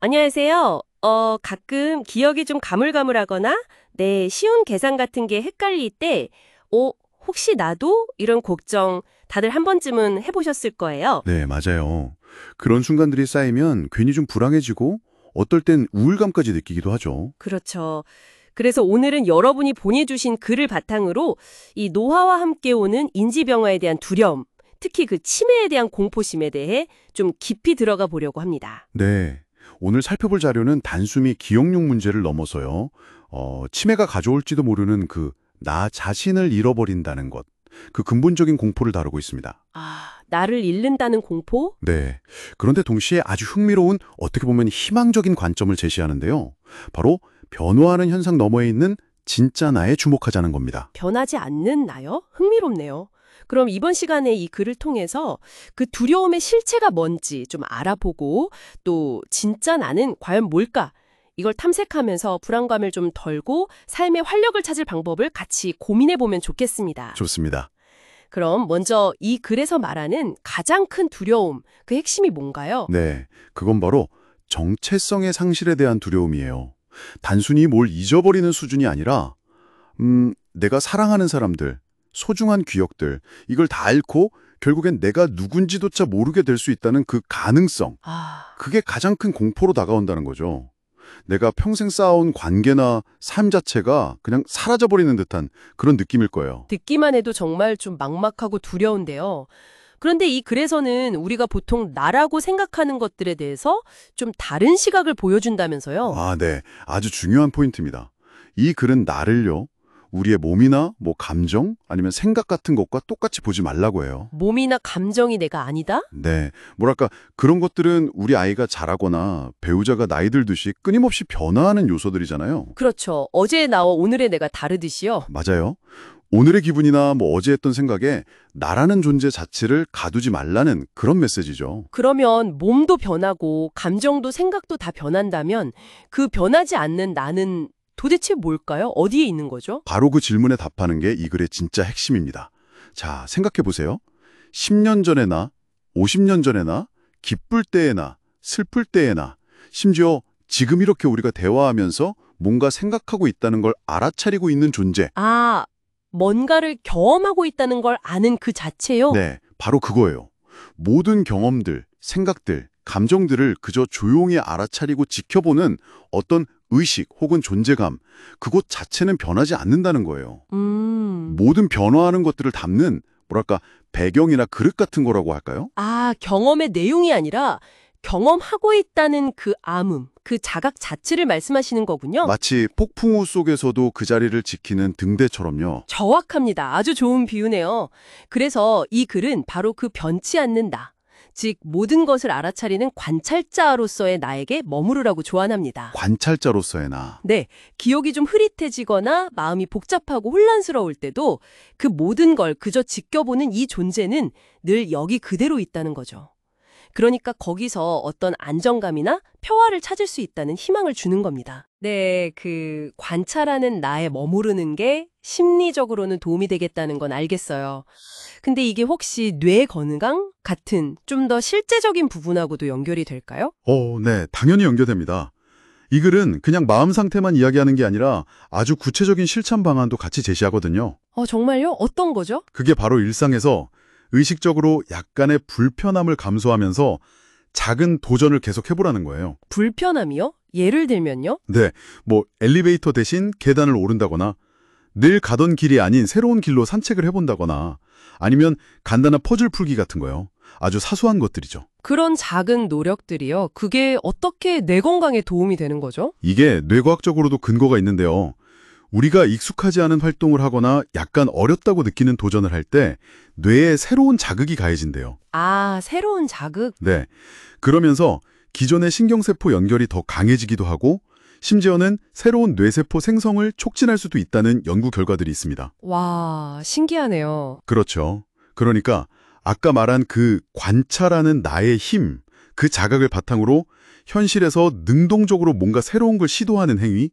안녕하세요. 가끔 기억이 좀 가물가물하거나, 쉬운 계산 같은 게 헷갈릴 때, 어, 혹시 나도? 이런 걱정 다들 한 번쯤은 해보셨을 거예요. 네, 맞아요. 그런 순간들이 쌓이면 괜히 좀 불안해지고 어떨 땐 우울감까지 느끼기도 하죠. 그렇죠. 그래서 오늘은 여러분이 보내주신 글을 바탕으로 이 노화와 함께 오는 인지병화에 대한 두려움, 특히 그 치매에 대한 공포심에 대해 좀 깊이 들어가 보려고 합니다. 네, 오늘 살펴볼 자료는 단숨이 기억력 문제를 넘어서요. 치매가 가져올지도 모르는 나 자신을 잃어버린다는 것, 그 근본적인 공포를 다루고 있습니다. 나를 잃는다는 공포? 네, 그런데 동시에 아주 흥미로운 어떻게 보면 희망적인 관점을 제시하는데요. 바로 변화하는 현상 너머에 있는 진짜 나에 주목하자는 겁니다. 변하지 않는 나요? 흥미롭네요. 그럼 이번 시간에 이 글을 통해서 그 두려움의 실체가 뭔지 좀 알아보고 또 진짜 나는 과연 뭘까? 이걸 탐색하면서 불안감을 좀 덜고 삶의 활력을 찾을 방법을 같이 고민해 보면 좋겠습니다. 좋습니다. 그럼 먼저 이 글에서 말하는 가장 큰 두려움, 그 핵심이 뭔가요? 네, 그건 바로 정체성의 상실에 대한 두려움이에요. 단순히 뭘 잊어버리는 수준이 아니라 내가 사랑하는 사람들, 소중한 기억들, 이걸 다 잃고 결국엔 내가 누군지조차 모르게 될 수 있다는 그 가능성, 그게 가장 큰 공포로 다가온다는 거죠. 내가 평생 쌓아온 관계나 삶 자체가 그냥 사라져버리는 듯한 그런 느낌일 거예요. 듣기만 해도 정말 좀 막막하고 두려운데요. 그런데 이 글에서는 우리가 보통 나라고 생각하는 것들에 대해서 좀 다른 시각을 보여준다면서요. 아, 네. 아주 중요한 포인트입니다. 이 글은 나를요, 우리의 몸이나 감정 아니면 생각 같은 것과 똑같이 보지 말라고 해요. 몸이나 감정이 내가 아니다? 네. 뭐랄까, 그런 것들은 우리 아이가 자라거나 배우자가 나이 들듯이 끊임없이 변화하는 요소들이잖아요. 그렇죠. 어제의 나와 오늘의 내가 다르듯이요. 맞아요. 오늘의 기분이나 어제 했던 생각에 나라는 존재 자체를 가두지 말라는 그런 메시지죠. 그러면 몸도 변하고 감정도 생각도 다 변한다면 그 변하지 않는 나는 도대체 뭘까요? 어디에 있는 거죠? 바로 그 질문에 답하는 게 이 글의 진짜 핵심입니다. 자, 생각해 보세요. 10년 전의 나, 50년 전의 나, 기쁠 때의 나, 슬플 때의 나, 심지어 지금 이렇게 우리가 대화하면서 뭔가 생각하고 있다는 걸 알아차리고 있는 존재. 뭔가를 경험하고 있다는 걸 아는 그 자체요? 네, 바로 그거예요. 모든 경험들, 생각들, 감정들을 그저 조용히 알아차리고 지켜보는 어떤 의식 혹은 존재감, 그것 자체는 변하지 않는다는 거예요. 모든 변화하는 것들을 담는 배경이나 그릇 같은 거라고 할까요? 경험의 내용이 아니라 경험하고 있다는 그 암음, 그 자각 자체를 말씀하시는 거군요. 마치 폭풍우 속에서도 그 자리를 지키는 등대처럼요. 정확합니다. 아주 좋은 비유네요. 그래서 이 글은 바로 그 변치 않는 나, 즉 모든 것을 알아차리는 관찰자로서의 나에게 머무르라고 조언합니다. 관찰자로서의 나. 네, 기억이 좀 흐릿해지거나 마음이 복잡하고 혼란스러울 때도 그 모든 걸 그저 지켜보는 이 존재는 늘 여기 그대로 있다는 거죠. 그러니까 거기서 어떤 안정감이나 평화를 찾을 수 있다는 희망을 주는 겁니다. 네, 그 관찰하는 나에 머무르는 게 심리적으로는 도움이 되겠다는 건 알겠어요. 근데 이게 혹시 뇌 건강 같은 좀 더 실제적인 부분하고도 연결이 될까요? 네, 당연히 연결됩니다. 이 글은 그냥 마음 상태만 이야기하는 게 아니라 아주 구체적인 실천 방안도 같이 제시하거든요. 정말요? 어떤 거죠? 그게 바로 일상에서 의식적으로 약간의 불편함을 감수하면서 작은 도전을 계속 해보라는 거예요. 불편함이요? 예를 들면요? 네, 엘리베이터 대신 계단을 오른다거나 늘 가던 길이 아닌 새로운 길로 산책을 해본다거나 아니면 간단한 퍼즐 풀기 같은 거요. 아주 사소한 것들이죠. 그런 작은 노력들이요. 그게 어떻게 뇌 건강에 도움이 되는 거죠? 이게 뇌과학적으로도 근거가 있는데요. 우리가 익숙하지 않은 활동을 하거나 약간 어렵다고 느끼는 도전을 할 때 뇌에 새로운 자극이 가해진대요. 새로운 자극? 네. 그러면서 기존의 신경세포 연결이 더 강해지기도 하고 심지어는 새로운 뇌세포 생성을 촉진할 수도 있다는 연구 결과들이 있습니다. 와, 신기하네요. 그렇죠. 그러니까 아까 말한 그 관찰하는 나의 힘, 그 자각을 바탕으로 현실에서 능동적으로 뭔가 새로운 걸 시도하는 행위,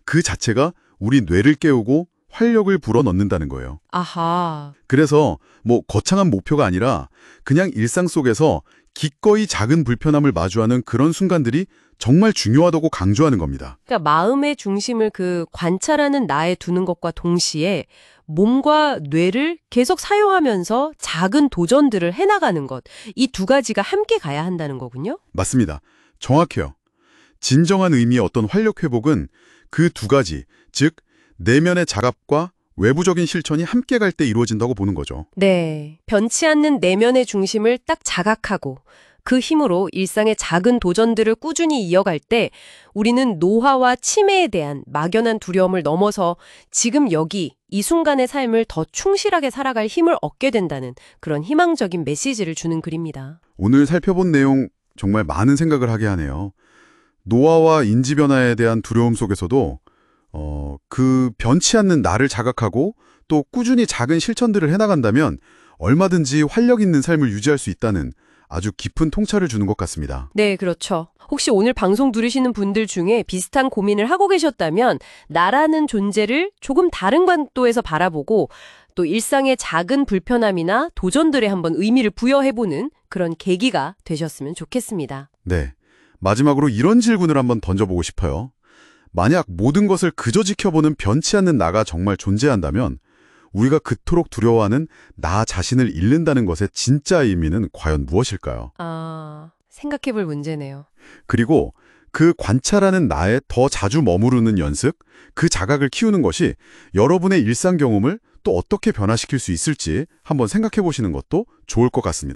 그 자체가 우리 뇌를 깨우고 활력을 불어넣는다는 거예요. 아하. 그래서 거창한 목표가 아니라 그냥 일상 속에서 기꺼이 작은 불편함을 마주하는 그런 순간들이 정말 중요하다고 강조하는 겁니다. 그러니까 마음의 중심을 그 관찰하는 나에 두는 것과 동시에 몸과 뇌를 계속 사용하면서 작은 도전들을 해나가는 것. 이 두 가지가 함께 가야 한다는 거군요. 맞습니다. 정확해요. 진정한 의미의 어떤 활력 회복은 그 두 가지, 즉 내면의 자갑과 외부적인 실천이 함께 갈 때 이루어진다고 보는 거죠. 네. 변치 않는 내면의 중심을 딱 자각하고 그 힘으로 일상의 작은 도전들을 꾸준히 이어갈 때 우리는 노화와 치매에 대한 막연한 두려움을 넘어서 지금 여기 이 순간의 삶을 더 충실하게 살아갈 힘을 얻게 된다는 그런 희망적인 메시지를 주는 글입니다. 오늘 살펴본 내용 정말 많은 생각을 하게 하네요. 노화와 인지 변화에 대한 두려움 속에서도 그 변치 않는 나를 자각하고 또 꾸준히 작은 실천들을 해나간다면 얼마든지 활력 있는 삶을 유지할 수 있다는 아주 깊은 통찰을 주는 것 같습니다. 네, 그렇죠. 혹시 오늘 방송 들으시는 분들 중에 비슷한 고민을 하고 계셨다면 나라는 존재를 조금 다른 관도에서 바라보고 또 일상의 작은 불편함이나 도전들에 한번 의미를 부여해보는 그런 계기가 되셨으면 좋겠습니다. 네. 마지막으로 이런 질문을 한번 던져보고 싶어요. 만약 모든 것을 그저 지켜보는 변치 않는 나가 정말 존재한다면 우리가 그토록 두려워하는 나 자신을 잃는다는 것의 진짜 의미는 과연 무엇일까요? 생각해볼 문제네요. 그리고 그 관찰하는 나에 더 자주 머무르는 연습, 그 자각을 키우는 것이 여러분의 일상 경험을 또 어떻게 변화시킬 수 있을지 한번 생각해 보시는 것도 좋을 것 같습니다.